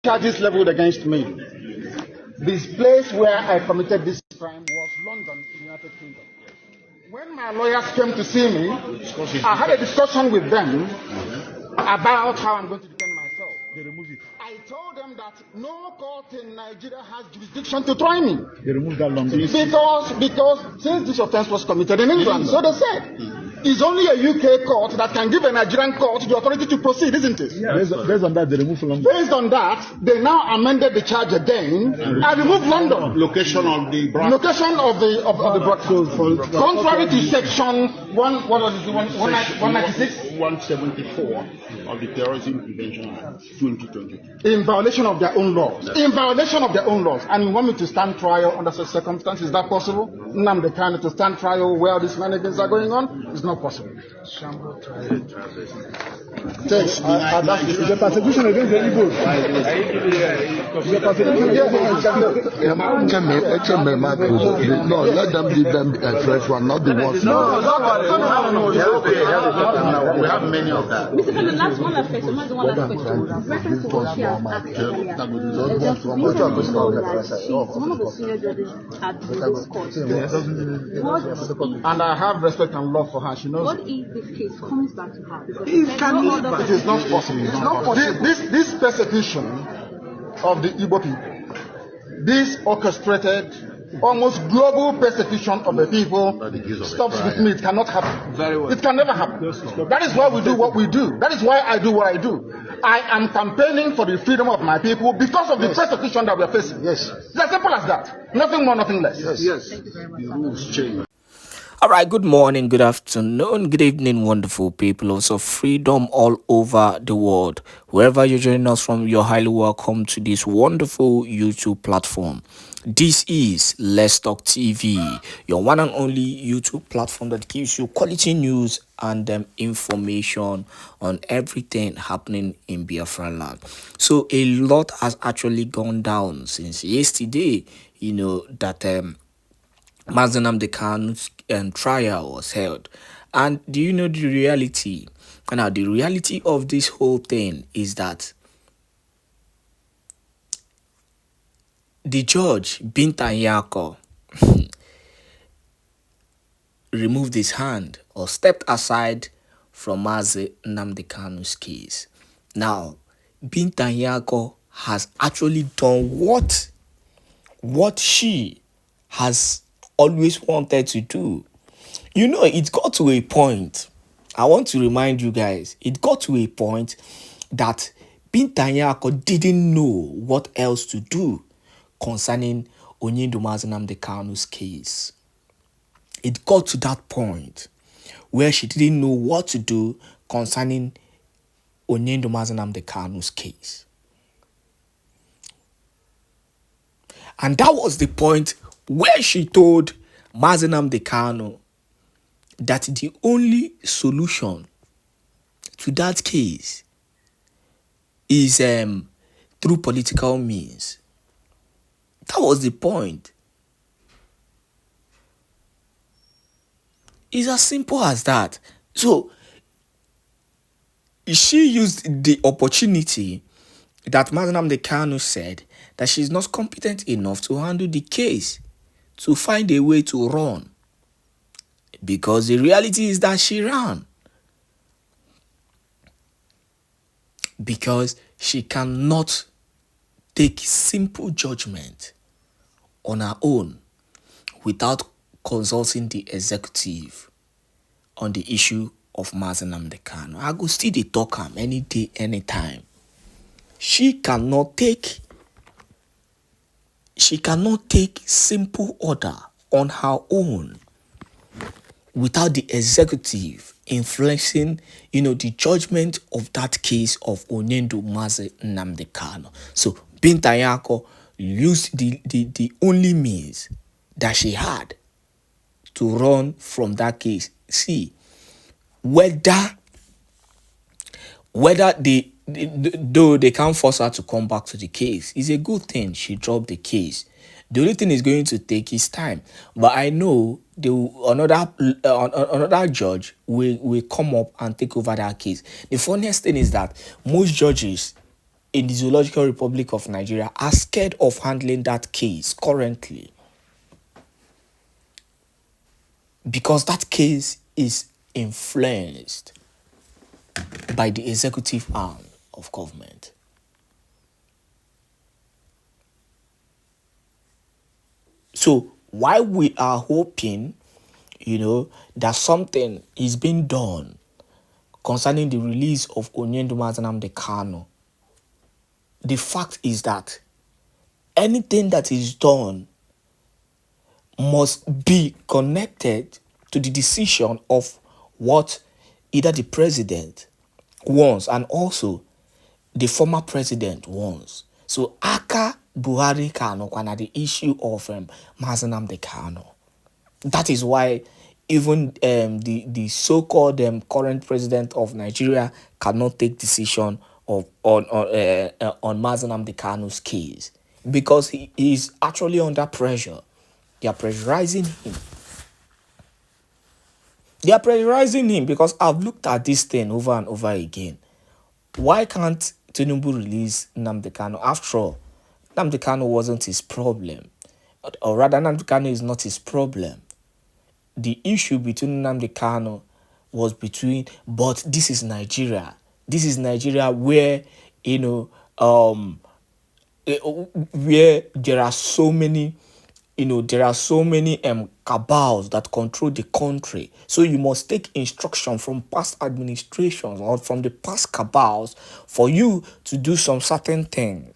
charges leveled against me. This place where I committed this crime was London, United Kingdom. When my lawyers came to see me, I had a discussion with them about how I'm going to defend myself. They removed it. I told them that no court in Nigeria has jurisdiction to try me. They removed that London. Because since this offense was committed in England, so they said, it's only a UK court that can give a Nigerian court the authority to proceed, isn't it? Yeah. Based on that, they removed London. Based on that, they now amended the charge again and removed London. Location of the location of the broadcast. Contrary to section 196, 174 of the Terrorism Prevention Act 2022. In violation of their own laws. In violation of their own laws. And you want me to stand trial under such circumstances? Is that possible? Nnamdi Kanu to stand trial where these shenanigans are going on? It's not possible. It's a persecution against the Igbo. It's a persecution against the No, let them give them a fresh one, not the ones. No. We have many of that. Mr. Kanu, last one last question. One last question. Reference to what she has asked earlier. She's one of the senior judges at this court. And I have respect and love for her. She knows. What if this case comes back to her? Because it is not possible. It's not possible. This persecution of the Igbo people, this orchestrated, almost global persecution of the people, stops with me. It cannot happen. Very well. It can never happen. That is why we do what we do. That is why I do what I do. I am campaigning for the freedom of my people because of the persecution that we are facing. Yes. It's as simple as that. Nothing more, nothing less. Yes. Thank you very much. The rules change. All right, good morning, good afternoon, good evening, wonderful people of freedom all over the world. Wherever you're joining us from, you're highly welcome to this wonderful YouTube platform. This is Let's Talk TV, your one and only YouTube platform that gives you quality news and information on everything happening in Biafraland. So a lot has actually gone down since yesterday, that Nnamdi Kanu's trial was held. And do you know the reality? Now, the reality of this whole thing is that the judge, Binta Nyako, removed his hand or stepped aside from Nnamdi Kanu's case. Now, Binta Nyako has actually done what she has always wanted to do. It got to a point, I want to remind you guys, it got to a point that Binta Nyako didn't know what else to do concerning Nnamdi Kanu's case. It got to that point where she didn't know what to do concerning Nnamdi Kanu's case. And that was the point where she told Nnamdi Kanu that the only solution to that case is through political means. That was the point. It's as simple as that. So, she used the opportunity that Nnamdi Kanu said that she's not competent enough to handle the case, to find a way to run. Because the reality is that she ran. Because she cannot take simple judgment on her own without consulting the executive on the issue of Nnamdi Kanu. I go still dey talk am any day, anytime. She cannot take simple order on her own without the executive influencing, the judgment of that case of Nnamdi Kanu. So Binta Nyako used the only means that she had to run from that case. See, whether though they can't force her to come back to the case, it's a good thing she dropped the case. The only thing is going to take is time. But I know another judge will come up and take over that case. The funniest thing is that most judges in the Zoological Republic of Nigeria are scared of handling that case currently, because that case is influenced by the executive arm of government. So while we are hoping, that something is being done concerning the release of Nnamdi Kanu, the fact is that anything that is done must be connected to the decision of what either the president wants and also the former president wants. So Aka Buhari Kanu kwana the issue of Nnamdi Kanu. That is why even the so-called current president of Nigeria cannot take decision on Nnamdi Kanu's case, because he is actually under pressure. They are pressurizing him. They are pressurizing him because I've looked at this thing over and over again. Why can't Tinubu release Nnamdi Kanu? After all, Nnamdi Kanu wasn't his problem. Or rather, Nnamdi Kanu is not his problem. The issue between Nnamdi Kanu was but this is Nigeria. This is Nigeria where, where there are so many, cabals that control the country. So you must take instruction from past administrations or from the past cabals for you to do some certain things.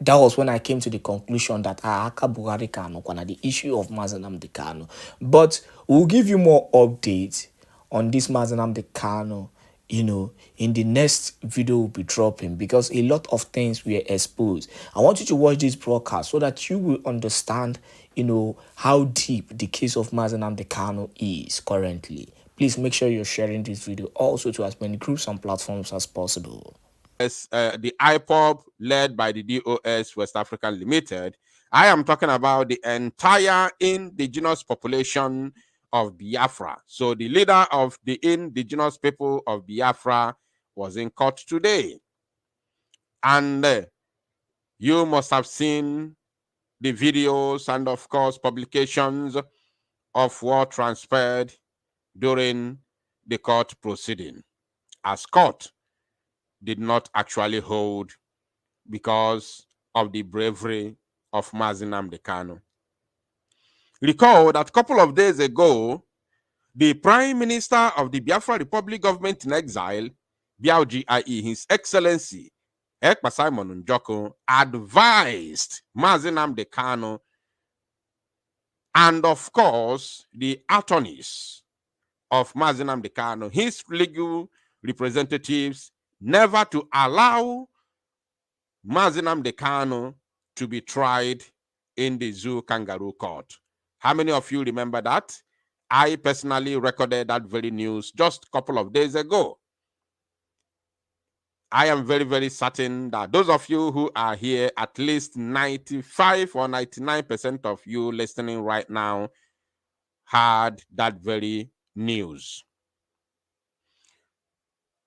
That was when I came to the conclusion that Aka Buhari Kanu kwana the issue of Nnamdi Kanu. But we'll give you more updates on this Nnamdi Kanu, in the next video we'll be dropping, because a lot of things were exposed. I want you to watch this broadcast so that you will understand, how deep the case of Nnamdi Kanu is currently. Please make sure you're sharing this video also to as many groups and platforms as possible. The IPOB led by the DOS West African Limited, I am talking about the entire indigenous population of Biafra. So the leader of the indigenous people of Biafra was in court today. And you must have seen the videos and, of course, publications of what transpired during the court proceeding, as court did not actually hold because of the bravery of Nnamdi Kanu. Recall that a couple of days ago, the Prime Minister of the Biafra Republic government in exile, BRGIE, His Excellency Èkpá advised Nnamdi Kanu and, of course, the attorneys of Nnamdi Kanu, his legal representatives, never to allow Nnamdi Kanu to be tried in the Zoo Kangaroo Court. How many of you remember that? I personally recorded that very news just a couple of days ago. I am very, very certain that those of you who are here, at least 95 or 99% of you listening right now, heard that very news.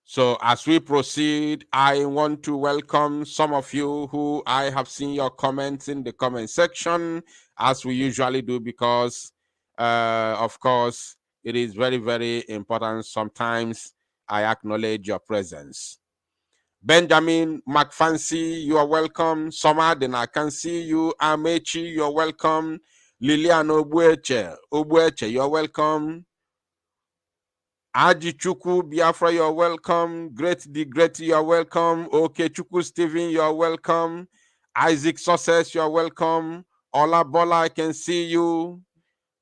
So as we proceed, I want to welcome some of you who I have seen your comments in the comment section, as we usually do, because, of course, it is very, very important. Sometimes I acknowledge your presence. Benjamin McFancy, you are welcome. Somadin, I can see you. Amechi, you're welcome. Lilian Obueche, you're welcome. Aji Chuku Biafra, you're welcome. Great you're welcome. Okay, Chuku Stephen, you're welcome. Isaac Success, you're welcome. Ola Bola, I can see you.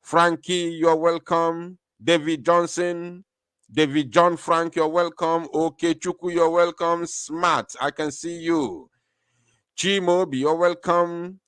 Frankie, you're welcome. David Johnson, David John Frank, you're welcome. Okay, Chuku, you're welcome. Smart, I can see you. Chimobi, you're welcome.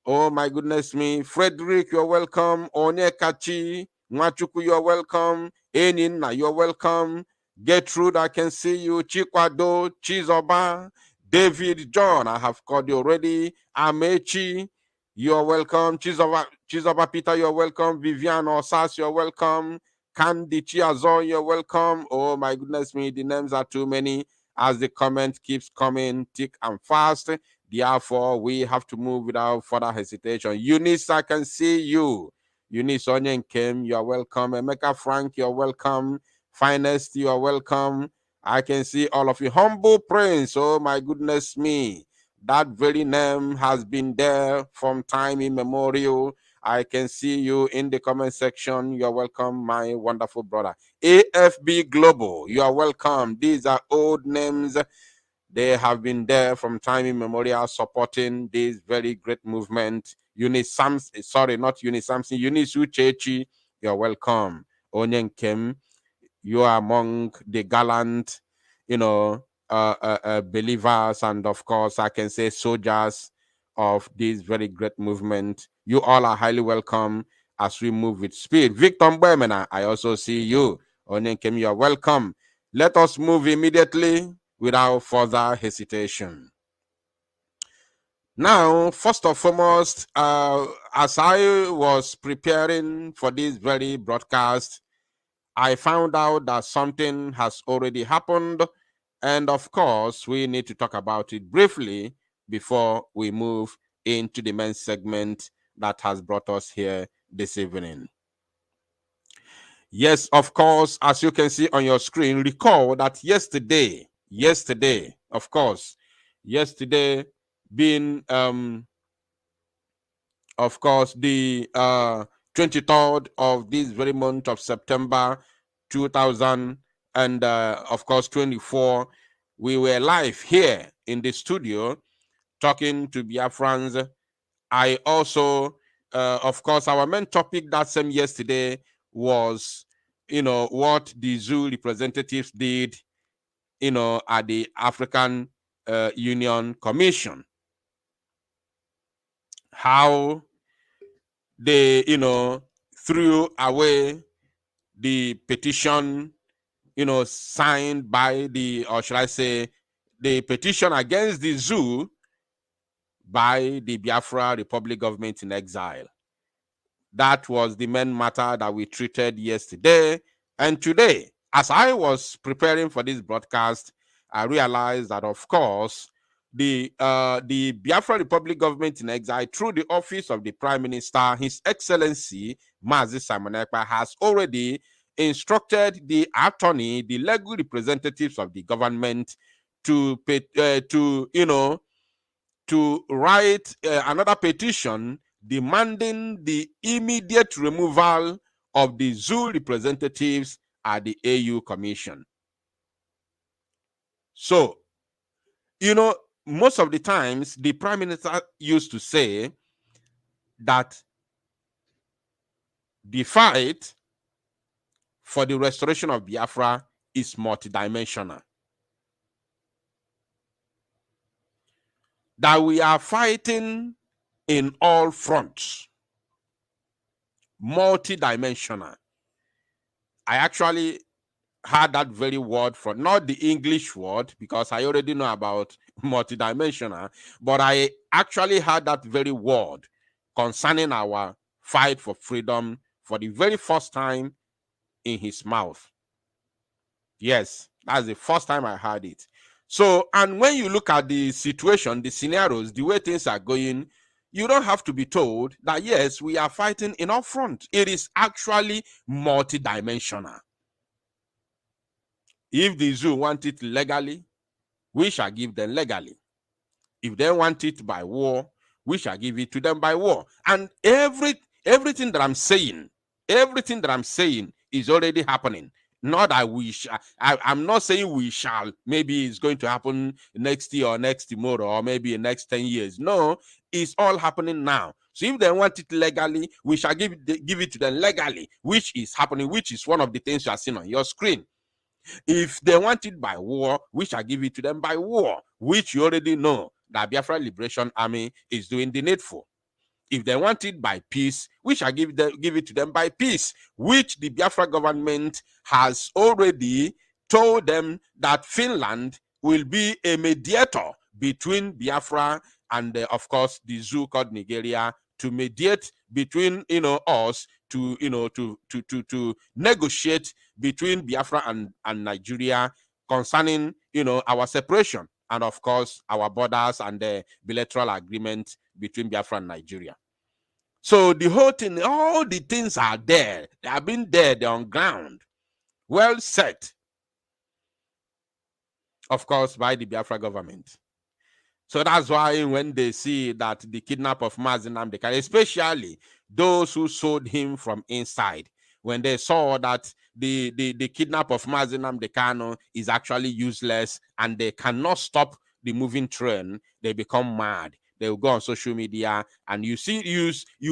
Oh my goodness me. Frederick, you're welcome. Onyekachi, Nwachuku, you're welcome. Enina, you're welcome. Gertrude, I can see you. Chikwado, Chizoba, David John, I have called you already. Amechi, you're welcome. Chizoba Peter, you're welcome. Vivian Osas, you're welcome. Candy Chiazo, you're welcome. Oh my goodness me, the names are too many. as the comment keeps coming thick and fast. Therefore, we have to move without further hesitation. Eunice, I can see you. Eunice Onyen Kim, you are welcome. Emeka Frank, you are welcome. Finest, you are welcome. I can see all of you. Humble Prince, oh my goodness me. That very name has been there from time immemorial. I can see you in the comment section. You are welcome, my wonderful brother. AFB Global, you are welcome. These are old names. They have been there from time immemorial supporting this very great movement. Eunice Samson, sorry, not Eunice Samson, Eunice Uchechi, you're welcome. Onyen Kim, you are among the gallant, believers, and of course, I can say soldiers of this very great movement. You all are highly welcome as we move with speed. Victor Mbemena, I also see you. Onyen Kim, you are welcome. Let us move immediately without further hesitation. Now, first and foremost, as I was preparing for this very broadcast, I found out that something has already happened, and of course, we need to talk about it briefly before we move into the main segment that has brought us here this evening. Yes, of course, as you can see on your screen, recall that yesterday, of course, yesterday being, of course, the 23rd of this very month of September 2000 and, of course, 24, we were live here in the studio talking to Biafrans. I also, of course, our main topic that same yesterday was, what the zoo representatives did, at the African Union Commission. How they, threw away the petition, signed by the, or should I say, the petition against the zoo by the Biafra Republic government in exile. That was the main matter that we treated yesterday. And today, as I was preparing for this broadcast, I realized that, of course, the Biafra Republic government in exile, through the office of the Prime Minister, His Excellency Mazi Simon Èkpá, has already instructed the attorney, the legal representatives of the government, to write another petition demanding the immediate removal of the zoo representatives at the AU Commission. So, most of the times, the Prime Minister used to say that the fight for the restoration of Biafra is multidimensional. That we are fighting in all fronts, multidimensional. I actually had that very word for, not the English word, because I already know about multidimensional, but I actually had that very word concerning our fight for freedom for the very first time in his mouth. Yes, that's the first time I heard it. So, and when you look at the situation, the scenarios, the way things are going, you don't have to be told that, yes, we are fighting in all front. It is actually multidimensional. If the zoo want it legally, we shall give them legally. If they want it by war, we shall give it to them by war. And everything that I'm saying is already happening. Not that we shall. I'm not saying we shall. Maybe it's going to happen next year or next tomorrow or maybe in the next 10 years. No, it's all happening now. So if they want it legally, we shall give it to them legally, which is happening, which is one of the things you are seeing on your screen. If they want it by war, we shall give it to them by war, which you already know that Biafra Liberation Army is doing the needful. If they want it by peace, we shall give it to them by peace, which the Biafra government has already told them that Finland will be a mediator between Biafra and, of course, the zoo called Nigeria, to mediate between us, to negotiate between Biafra and Nigeria concerning our separation, and of course our borders and the bilateral agreement between Biafra and Nigeria. So the whole thing, all the things are there. They have been there, they're on ground, well set, of course, by the Biafra government. So that's why when they see that the kidnap of Nnamdi Kanu, especially those who sold him from inside, when they saw that the kidnap of Nnamdi Kanu is actually useless and they cannot stop the moving train, they become mad. They will go on social media and you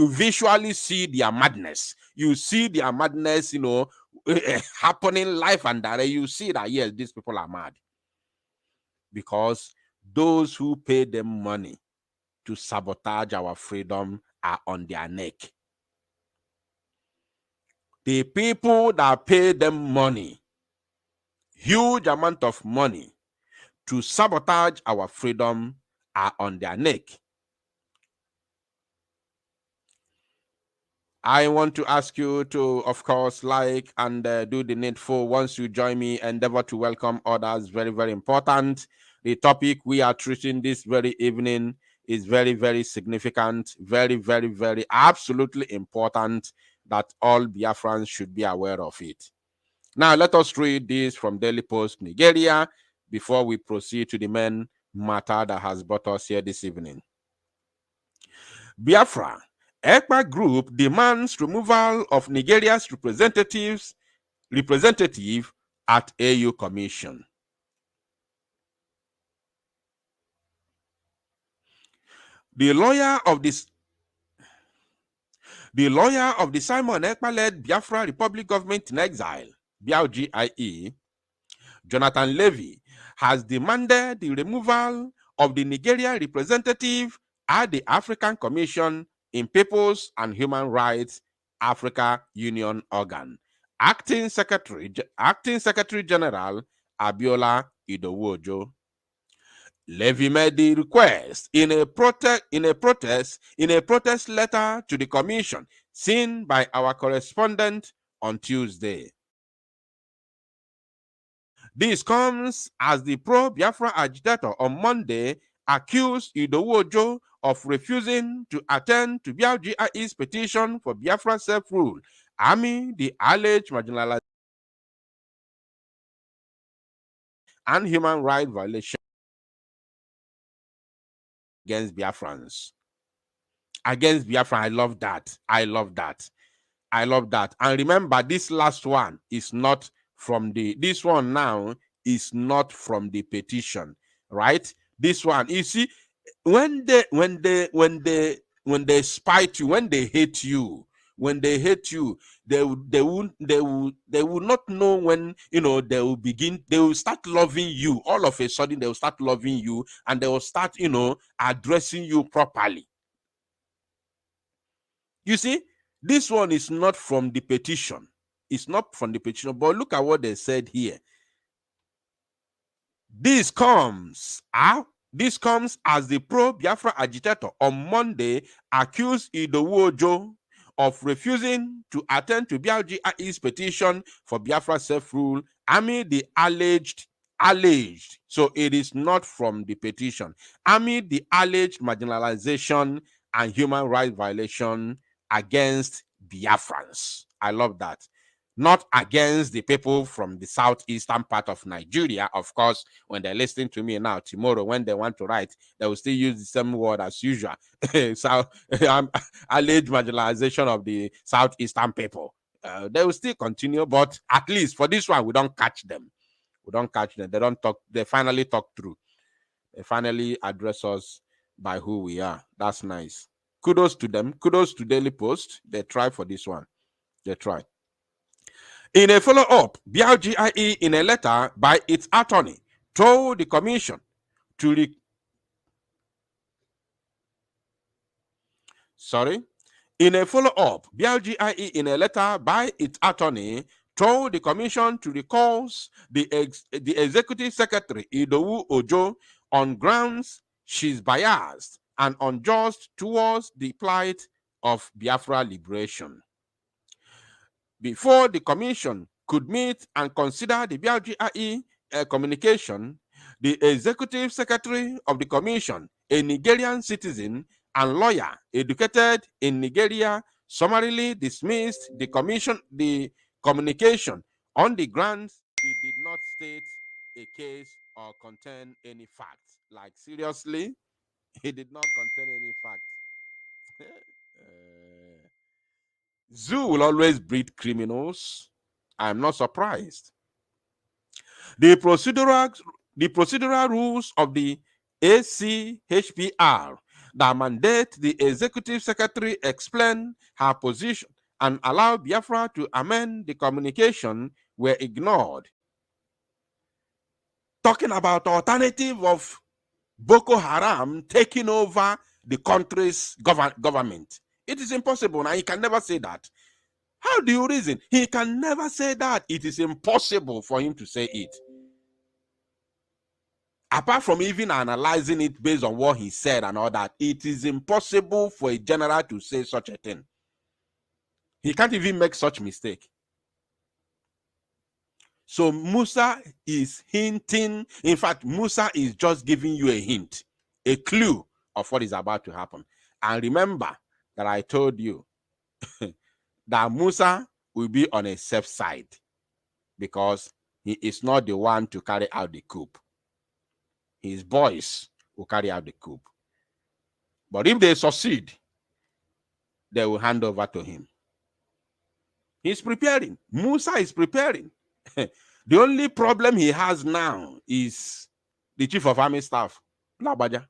visually see their madness. You see their madness, happening live and direct. You see that, yes, these people are mad. Because those who pay them money to sabotage our freedom are on their neck. The people that pay them money, huge amount of money, to sabotage our freedom are on their neck. I want to ask you to, of course, like and do the needful. Once you join me, endeavor to welcome others. Very, very important. The topic we are treating this very evening is very, very significant. Very, very, very absolutely important that all Biafrans should be aware of it. Now, let us read this from Daily Post, Nigeria, before we proceed to the main matter that has brought us here this evening. Biafra. Èkpá group demands removal of Nigeria's representative at AU Commission. The lawyer of the Simon Èkpá-led Biafra Republic Government in Exile, BRGIE, Jonathan Levy, has demanded the removal of the Nigeria representative at the African Commission in Peoples and Human Rights Africa Union organ. Acting Secretary General Abiola Idowu-Ojo. Levy made the request in a protest letter to the commission seen by our correspondent on Tuesday. This comes as the pro-Biafra agitator on Monday accused Idowu-Ojo of refusing to attend to BRGIE's petition for Biafra self-rule, amid the alleged marginalization and human rights violations against Biafrans. Against Biafra, I love that. And remember, this last one is not from this one now is not from the petition, right? This one, you see, when they spite you, when they hate you, they will not know when, they will start loving you. All of a sudden, they will start loving you and they will start, addressing you properly. You see, this one is not from the petition. It's not from the petition, but look at what they said here. This comes as the pro-Biafra agitator on Monday accused Idowu-Ojo of refusing to attend to BRGIE's petition for Biafra self-rule amid the alleged, so it is not from the petition, amid the alleged marginalization and human rights violation against Biafrans. I love that. Not against the people from the southeastern part of Nigeria. Of course, when they're listening to me now, tomorrow, when they want to write, they will still use the same word as usual. So, alleged marginalization of the southeastern people. They will still continue, but at least for this one, we don't catch them. They don't talk. They finally talk through. They finally address us by who we are. That's nice. Kudos to them. Kudos to Daily Post. They try for this one. They try. In a follow-up, BRGIE, in a letter by its attorney, told the commission to In a follow-up, BRGIE, in a letter by its attorney, told the commission to recall the executive secretary, Idowu-Ojo, on grounds she's biased and unjust towards the plight of Biafra liberation. Before the commission could meet and consider the BRGIE communication, The executive secretary of the commission, a Nigerian citizen and lawyer educated in Nigeria, summarily dismissed the communication on the grounds it did not state a case or contain any facts. Like, seriously, it did not contain any facts. Zoo will always breed criminals. I'm not surprised. The procedural rules of the ACHPR that mandate the executive secretary explain her position and allow Biafra to amend the communication were ignored. Talking about alternative of Boko Haram taking over the country's government. It is impossible. Now, he can never say that. How do you reason? He can never say that. It is impossible for him to say it. Apart from even analyzing it based on what he said and all that, it is impossible for a general to say such a thing. He can't even make such mistake. So Musa is hinting. In fact, Musa is just giving you a hint, a clue of what is about to happen. And remember that I told you that Musa will be on a safe side because he is not the one to carry out the coup. His boys will carry out the coup. But if they succeed, they will hand over to him. He's preparing. Musa is preparing. The only problem he has now is the chief of army staff, Labaja.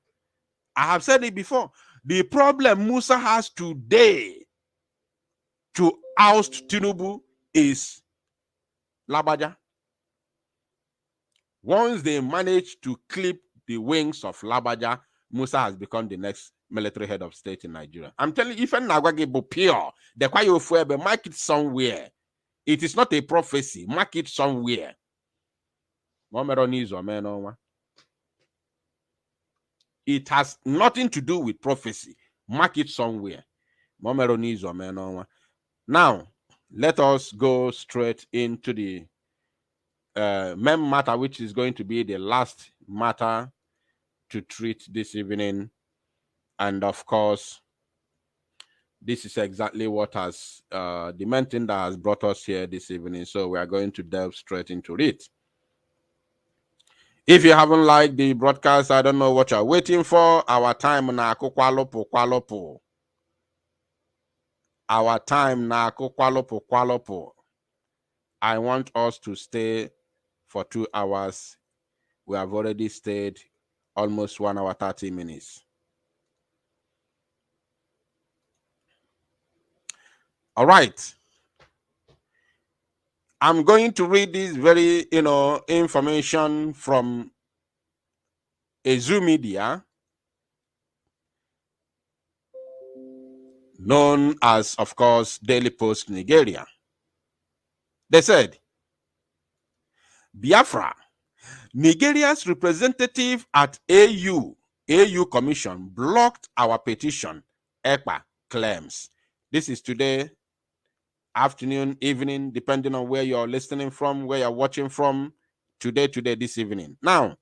I have said it before. The problem Musa has today to oust Tinubu is Labaja. Once they manage to clip the wings of Labaja, Musa has become the next military head of state in Nigeria. I'm telling you, if Nagwagebo pure, the Kwayo mark it somewhere. It is not a prophecy. Mark it somewhere. It has nothing to do with prophecy. Mark it somewhere. Now, let us go straight into the main matter, which is going to be the last matter to treat this evening. And of course, this is exactly what has the main thing that has brought us here this evening. So we are going to delve straight into it. If you haven't liked the broadcast, I don't know what you're waiting for. Our time na kwalopo. Our time na kwalopo. I want us to stay for 2 hours. We have already stayed almost 1 hour, 30 minutes. All right. I'm going to read this very, information from a Zoo media known as, of course, Daily Post Nigeria. They said, Biafra, Nigeria's representative at AU Commission blocked our petition, Èkpá claims. This is today, afternoon, evening, depending on where you're listening from, where you're watching from, today, this evening. Now,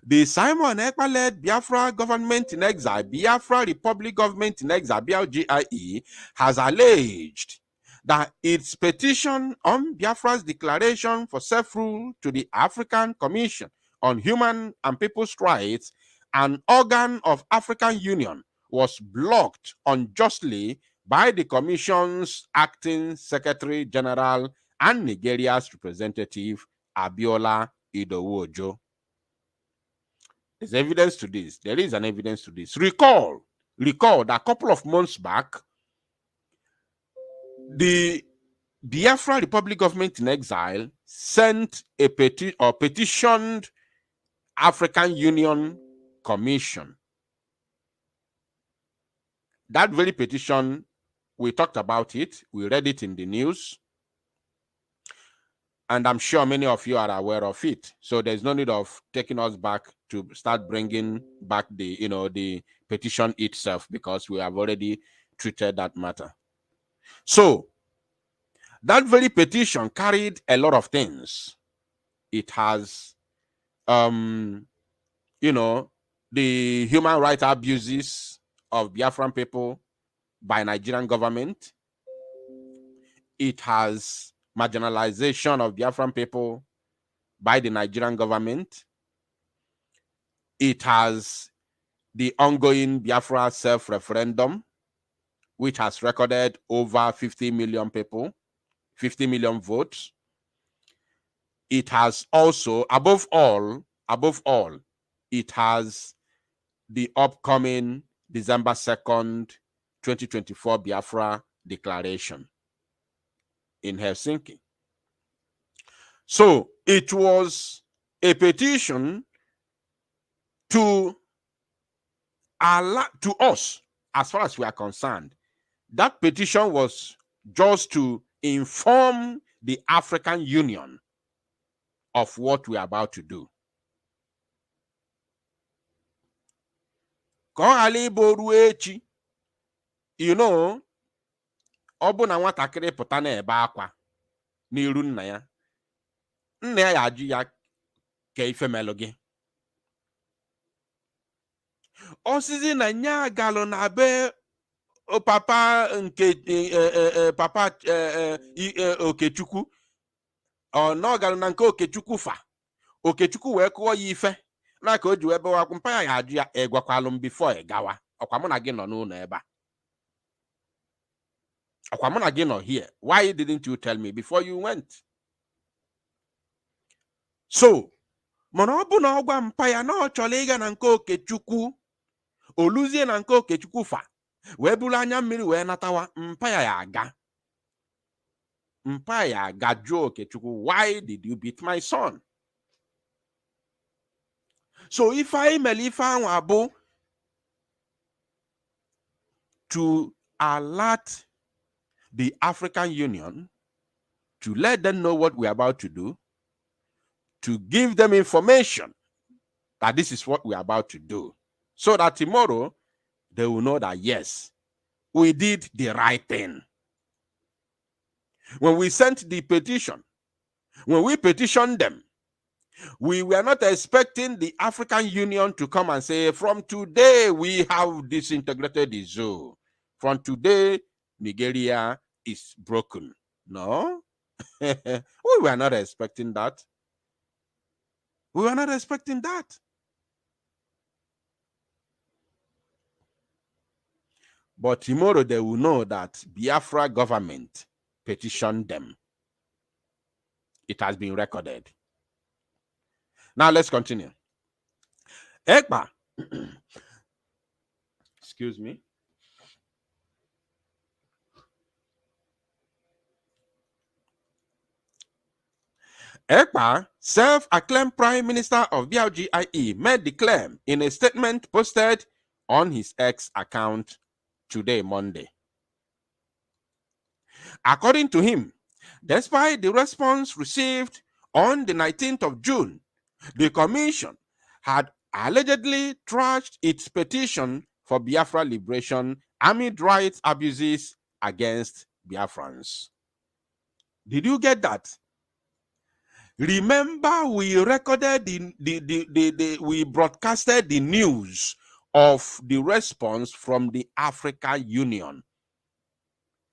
the Simon Èkpá-led Biafra government in exile, Biafra Republic government in exile, BRGIE, has alleged that its petition on Biafra's declaration for self-rule to the African Commission on Human and People's Rights, an organ of African Union, was blocked unjustly by the Commission's acting Secretary General and Nigeria's representative, Abiola Idowu-Ojo. There's evidence to this. There is an evidence to this. Recall that a couple of months back, the Biafra Republic government in exile sent a petitioned African Union Commission. That very petition, we talked about it. We read it in the news. And I'm sure many of you are aware of it. So there's no need of taking us back to start bringing back the petition itself, because we have already treated that matter. So that very petition carried a lot of things. It has the human rights abuses of Biafran people by Nigerian government. It has marginalization of Biafran people by the Nigerian government. It has the ongoing Biafra self-referendum, which has recorded over 50 million people, 50 million votes. It has also, above all, it has the upcoming December 2nd, 2024 Biafra Declaration in Helsinki. So it was a petition to us, as far as we are concerned. That petition was just to inform the African Union of what we are about to do. Ọ bụ na nwatakịrị pụta na-ebe akwa n'iru nna ya, nna ya ajụ ya ka ife melụ gị. Osizi na nya galụ na be papa nke papa Okechukwu, ọ na galụ na nke Okechukwu fa. Okechukwu wee kụọ ya ife na ka o ji wee bewa mpa ya ajụ ya egwakwalụ m before gawa. Ọkwa mụ na gị nọ n'ụlọ ebe a. Ọkwa mụ na gị nọ here. Why didn't you tell me before you went? So, mana ọ bụ na ọ gwa mpa ya na ọ chọrọ ịga na nke Okechukwu, oluzie na nke Okechukwu fa, wee buru anya mmiri wee natawa, mpa ya aga. Mpa ya aga jụọ Okechukwu, why did you beat my son? So if I abụ to alert the African Union, to let them know what we're about to do, to give them information that this is what we're about to do, so that tomorrow they will know that, yes, we did the right thing. When we sent the petition, when we petitioned them, we were not expecting the African Union to come and say, from today, we have disintegrated the zoo. From today, Nigeria is broken. No, we were not expecting that. We were not expecting that. But tomorrow they will know that Biafra government petitioned them. It has been recorded. Now let's continue. Èkpá, excuse me. Èkpá, self-acclaimed Prime Minister of BLGIE, made the claim in a statement posted on his X account today, Monday. According to him, despite the response received on the 19th of June, the Commission had allegedly trashed its petition for Biafra liberation amid rights abuses against Biafrans. Did you get that? Remember, we recorded we broadcasted the news of the response from the African Union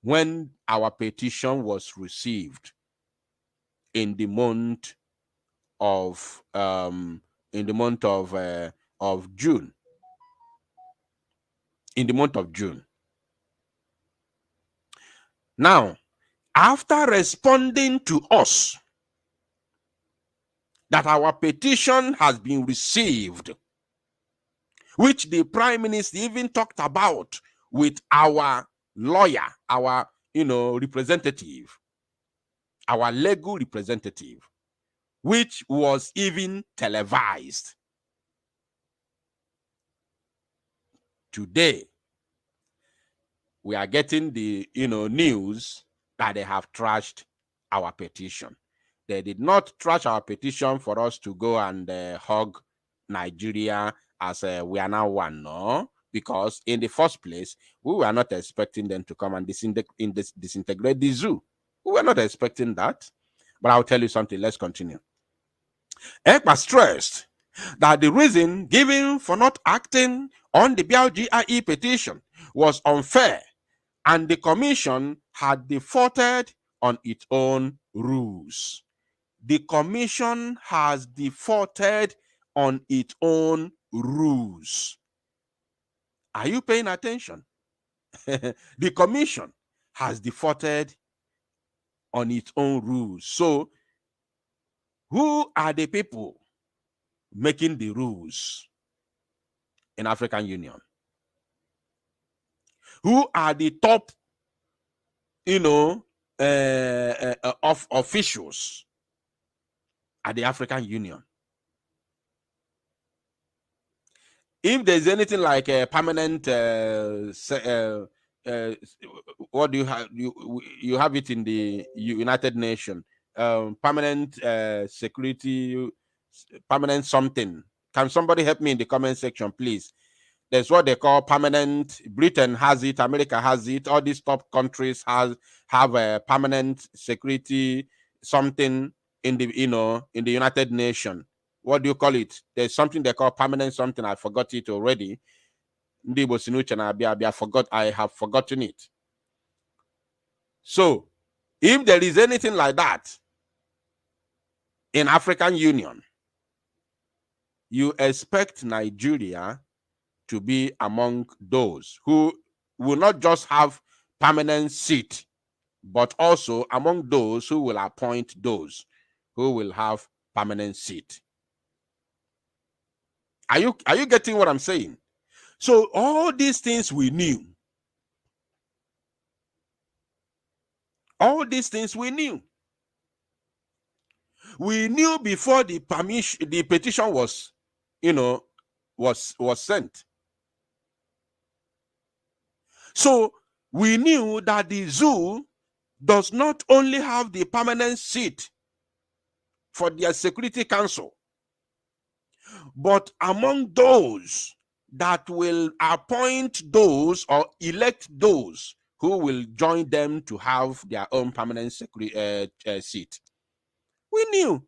when our petition was received in the month of June. In the month of June. Now, after responding to us that our petition has been received, which the Prime Minister even talked about with our lawyer, our representative, our legal representative, which was even televised. Today, we are getting the news that they have trashed our petition. They did not trash our petition for us to go and hug Nigeria as we are now one, no? Because in the first place, we were not expecting them to come and disintegrate the zoo. We were not expecting that. But I'll tell you something. Let's continue. Èkpá stressed that the reason given for not acting on the BLGIE petition was unfair and the commission had defaulted on its own rules. The commission has defaulted on its own rules. Are you paying attention? The commission has defaulted on its own rules. So, who are the people making the rules in African Union? Who are the top, of officials at the African Union? If there's anything like a permanent, what do you have? You have it in the United Nations, permanent security, permanent something. Can somebody help me in the comment section, please? There's what they call permanent. Britain has it. America has it. All these top countries have a permanent security something in the in the United Nations. What do you call it? There's something they call permanent something. I forgot it already. I have forgotten it. So, if there is anything like that in African Union, you expect Nigeria to be among those who will not just have permanent seat, but also among those who will appoint those who will have permanent seat. Are you getting what I'm saying? So all these things we knew. All these things we knew. We knew before the petition was, was sent. So we knew that the zoo does not only have the permanent seat for their Security Council, but among those that will appoint those or elect those who will join them to have their own permanent security seat. We knew.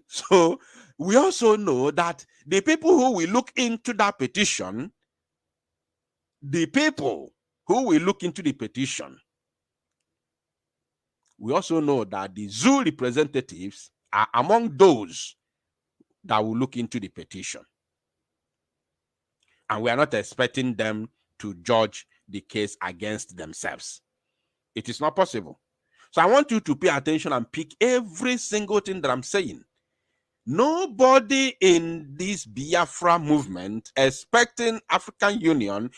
So we also know that the people who will look into that petition, we also know that the zoo representatives are among those that will look into the petition. And we are not expecting them to judge the case against themselves. It is not possible. So I want you to pay attention and pick every single thing that I'm saying. Nobody in this Biafra movement expecting African Union,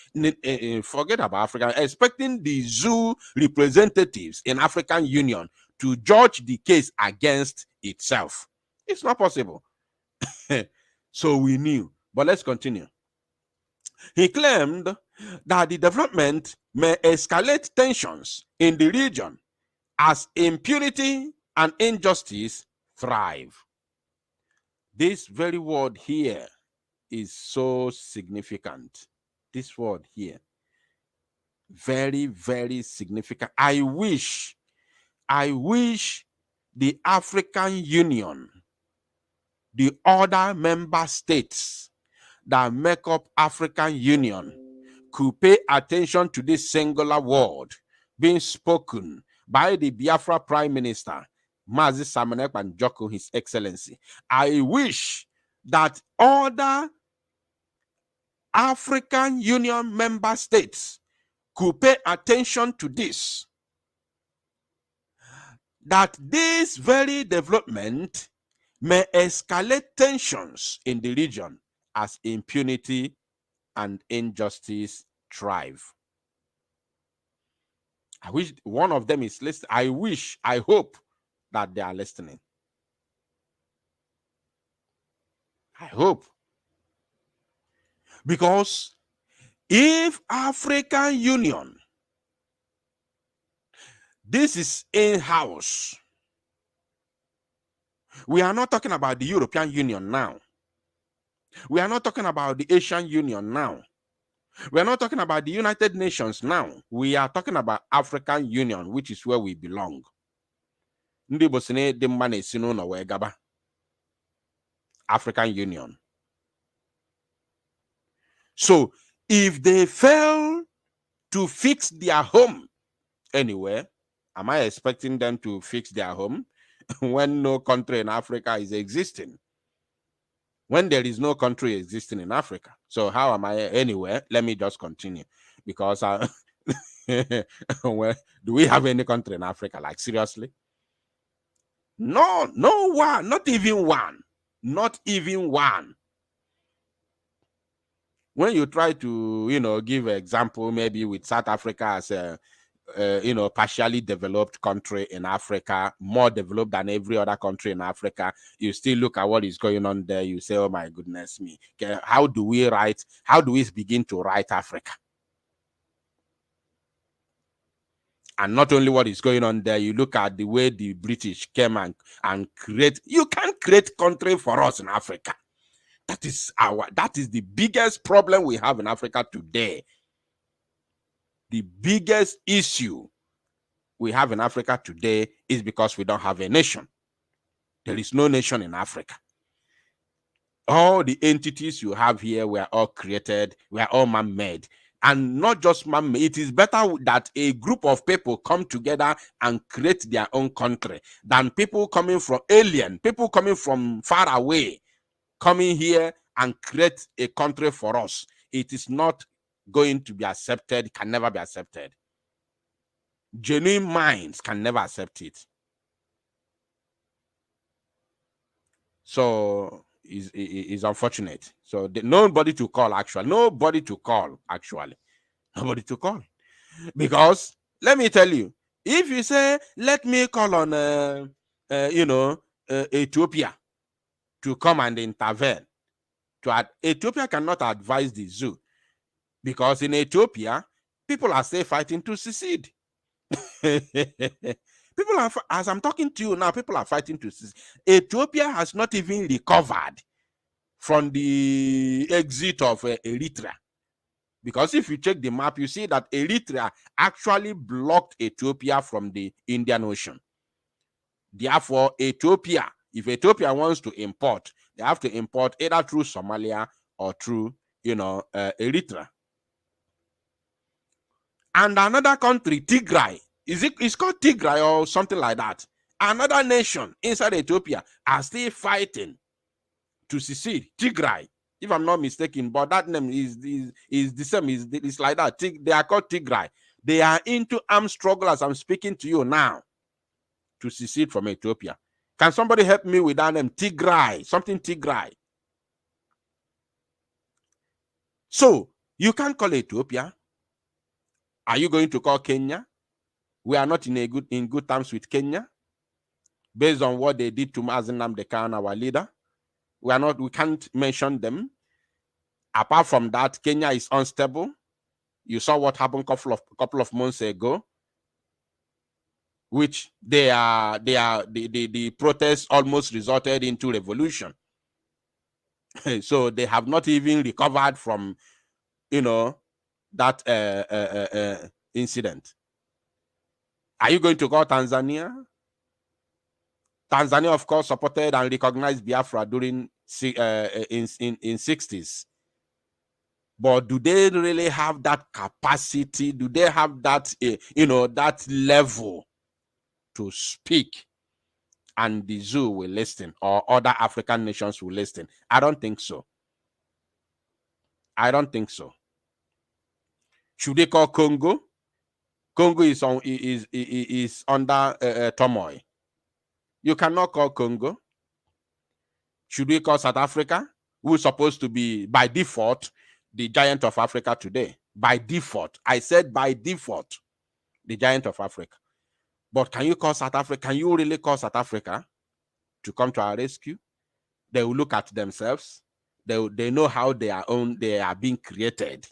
forget about African, expecting the zoo representatives in African Union to judge the case against itself. It's not possible. So we knew. But let's continue. He claimed that the development may escalate tensions in the region as impunity and injustice thrive. This very word here is so significant. This word here, very, very significant. I wish the African Union, the other member states that make up African Union, could pay attention to this singular word being spoken by the Biafra Prime Minister, Mazi Samanek Banjoko, His Excellency. I wish that other African Union member states could pay attention to this, that this very development may escalate tensions in the region as impunity and injustice thrive. I wish one of them is listening. I hope that they are listening. I hope. Because if African Union, this is in-house. We are not talking about the European Union now. We are not talking about the Asian Union now. We are not talking about the United Nations now. We are talking about African Union, which is where we belong. African Union. So if they fail to fix their home anywhere, am I expecting them to fix their home when no country in Africa is existing? When there is no country existing in Africa. So how am I anywhere? Let me just continue, because well, do we have any country in Africa? Like, seriously? No one, not even one. Not even one. When you try to, give an example, maybe with South Africa as a, partially developed country in Africa, more developed than every other country in Africa, you still look at what is going on there. You say, oh my goodness me, okay, how do we begin to write Africa? And not only what is going on there, you look at the way the British came and create. You can't create country for us in Africa. That is the biggest problem we have in Africa today. The biggest issue we have in Africa today is because we don't have a nation. There is no nation in Africa. All the entities you have here were all created, were all man-made. And not just man-made. It is better that a group of people come together and create their own country than people coming from people coming from far away, coming here and create a country for us. It is not going to be accepted, can never be accepted. Genuine minds can never accept it. So is unfortunate. So nobody to call, actually. Nobody to call. Because let me tell you, if you say, let me call on Ethiopia to come and intervene, Ethiopia cannot advise the zoo, because in Ethiopia, people are still fighting to secede. People are, as I'm talking to you now, people are fighting to secede. Ethiopia has not even recovered from the exit of Eritrea. Because if you check the map, you see that Eritrea actually blocked Ethiopia from the Indian Ocean. Therefore, if Ethiopia wants to import, they have to import either through Somalia or through, Eritrea. And another country, Tigray, it's called Tigray or something like that. Another nation inside Ethiopia are still fighting to secede. Tigray, if I'm not mistaken, but that name is the same. It's like that. They are called Tigray. They are into armed struggle as I'm speaking to you now to secede from Ethiopia. Can somebody help me with that name? Tigray, something Tigray. So you can't call Ethiopia. Are you going to call Kenya? We are not in good terms with Kenya, based on what they did to Nnamdi Kanu, our leader. We can't mention them. Apart from that, Kenya is unstable. You saw what happened couple of months ago, which the protests almost resulted into revolution. So they have not even recovered from, that incident. Are you going to call Tanzania? Tanzania, of course, supported and recognized Biafra during in 60s. But do they really have that capacity? Do they have that that level to speak and the zoo will listen, or other African nations will listen? I don't think so. Should they call Congo? Congo is under turmoil. You cannot call Congo. Should we call South Africa, who is supposed to be by default the giant of Africa today? By default, I said by default, the giant of Africa. But can you call South Africa? Can you really call South Africa to come to our rescue? They will look at themselves. They know how they are being created.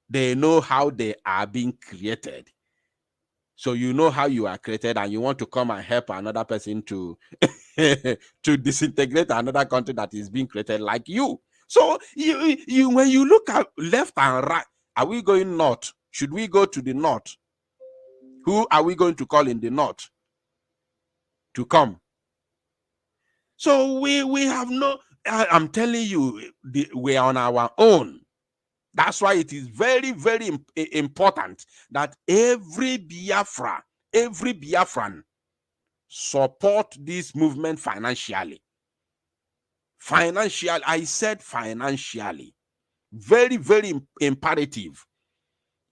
They know how they are being created. So you know how you are created, and you want to come and help another person to to disintegrate another country that is being created like you. So you when you look at left and right, are we going north? Should we go to the north? Who are we going to call in the north to come? So we have no, I'm telling you, we are on our own. That's why it is very, very important that every Biafran support this movement financially. Financial, I said financially. Very, very imperative.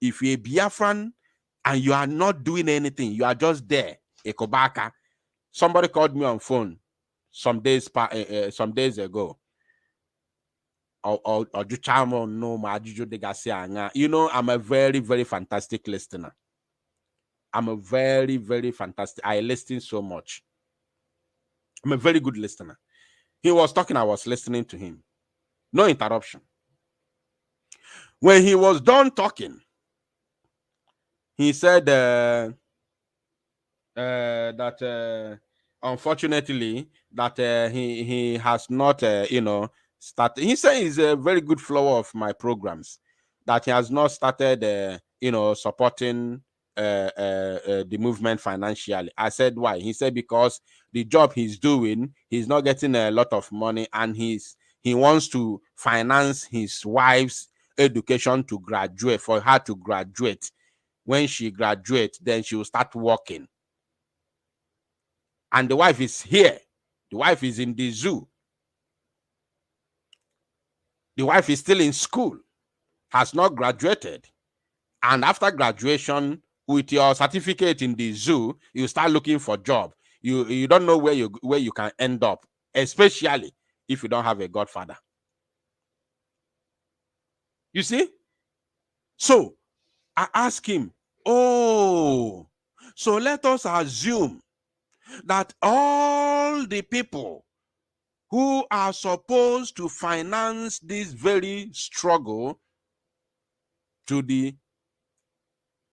If you're a Biafran and you are not doing anything, you are just there, Ekobaka. Somebody called me on phone some days ago. You know, I'm a very, very fantastic listener. I'm a very, very fantastic. I listen so much. I'm a very good listener. He was talking, I was listening to him. No interruption. When he was done talking, he said that unfortunately that he has not started. He said he's a very good follower of my programs, that he has not started supporting the movement financially. I said why? He said because the job he's doing, he's not getting a lot of money, and he wants to finance his wife's education to graduate, for her to graduate. When she graduates, then she will start working. And the wife is here. The wife is in the zoo. The wife is still in school, has not graduated. And after graduation, with your certificate in the zoo, you start looking for a job. You don't know where you can end up, especially if you don't have a godfather. You see? So I asked him, oh, so let us assume that all the people who are supposed to finance this very struggle to the